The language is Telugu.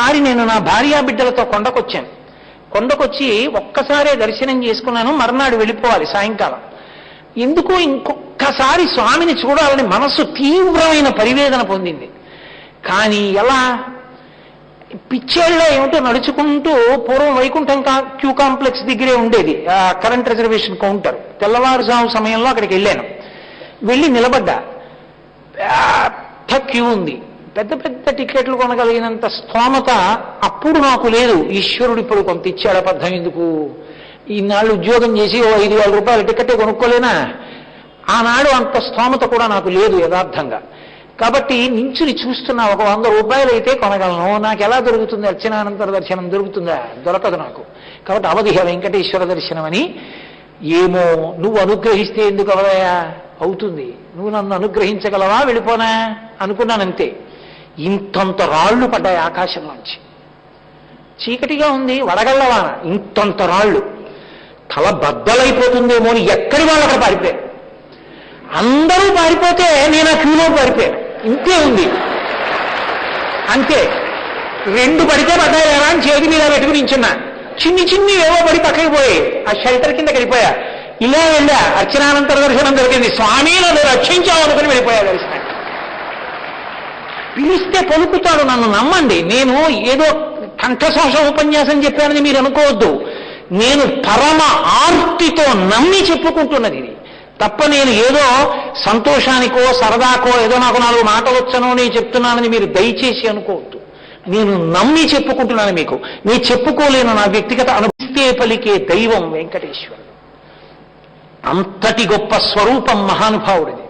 ఒకసారి నేను నా భార్యా బిడ్డలతో కొండకొచ్చి ఒక్కసారే దర్శనం చేసుకున్నాను. మర్నాడు వెళ్ళిపోవాలి సాయంకాలం. ఎందుకు ఇంకొక్కసారి స్వామిని చూడాలని మనస్సు తీవ్రమైన పరివేదన పొందింది. కానీ ఎలా? పిచ్చేళ్ళ ఏమిటో నడుచుకుంటూ పూర్వం వైకుంఠం క్యూ కాంప్లెక్స్ దగ్గరే ఉండేది కరెంట్ రిజర్వేషన్ కౌంటర్. తెల్లవారుజాము సమయంలో అక్కడికి వెళ్ళాను. వెళ్ళి నిలబడ్డా. పెద్ద క్యూ ఉంది. పెద్ద పెద్ద టికెట్లు కొనగలిగినంత స్తోమత అప్పుడు నాకు లేదు. ఈశ్వరుడు ఇప్పుడు కొంత ఇచ్చాడు అబద్ధం ఎందుకు? ఈనాళ్ళు ఉద్యోగం చేసి 5,000 రూపాయల టికెటే కొనుక్కోలేనా? ఆనాడు అంత స్తోమత కూడా నాకు లేదు యథార్థంగా. కాబట్టి నించుని చూస్తున్నా. 100 రూపాయలు అయితే కొనగలను. నాకు ఎలా దొరుకుతుంది? అర్చనానంతర దర్శనం దొరుకుతుందా? దొరకదు నాకు. కాబట్టి అవధిహ వెంకటేశ్వర దర్శనం అని. ఏమో నువ్వు అనుగ్రహిస్తే ఎందుకు అవదయా? అవుతుంది. నువ్వు నన్ను అనుగ్రహించగలవా? వెళ్ళిపోనా అనుకున్నానంతే. ఇంతంత రాళ్లు పడ్డాయి ఆకాశంలోంచి. చీకటిగా ఉంది, వడగళ్ళవాన, ఇంతంత రాళ్లు. తల బద్దలైపోతుందేమో అని ఎక్కడి వాళ్ళు అక్కడ పారిపోయారు. అందరూ పారిపోతే నేను ఆ క్యూలో పారిపోయాను. ఇంతే ఉంది అంతే. 2 పడితే పడ్డాయా అని చేతి మీద పెట్టుకుని నించున్నా. చిన్ని ఏవో పడి పక్కకి పోయి ఆ షెల్టర్ కిందకి వెళ్ళిపోయా. ఇలా వెళ్ళా. అర్చనానంతర దర్శనం దొరికింది. స్వామి నన్ను రక్షించామనుకుని వెళ్ళిపోయా దర్శనం. పిలిస్తే పలుకుతాడు. నన్ను నమ్మండి. నేను ఏదో కంఠశోష ఉపన్యాసం చెప్పానని మీరు అనుకోవద్దు. నేను పరమ ఆర్తితో నమ్మి చెప్పుకుంటున్నది ఇది తప్ప నేను ఏదో సంతోషానికో సరదాకో ఏదో నాకు 4 మాటలు వచ్చనో నేను చెప్తున్నానని మీరు దయచేసి అనుకోవద్దు. నేను నమ్మి చెప్పుకుంటున్నాను మీకు. నేను చెప్పుకోలేను నా వ్యక్తిగత అనుభూతే పలికే దైవం వెంకటేశ్వరుడు. అంతటి గొప్ప స్వరూపం మహానుభావుడిది.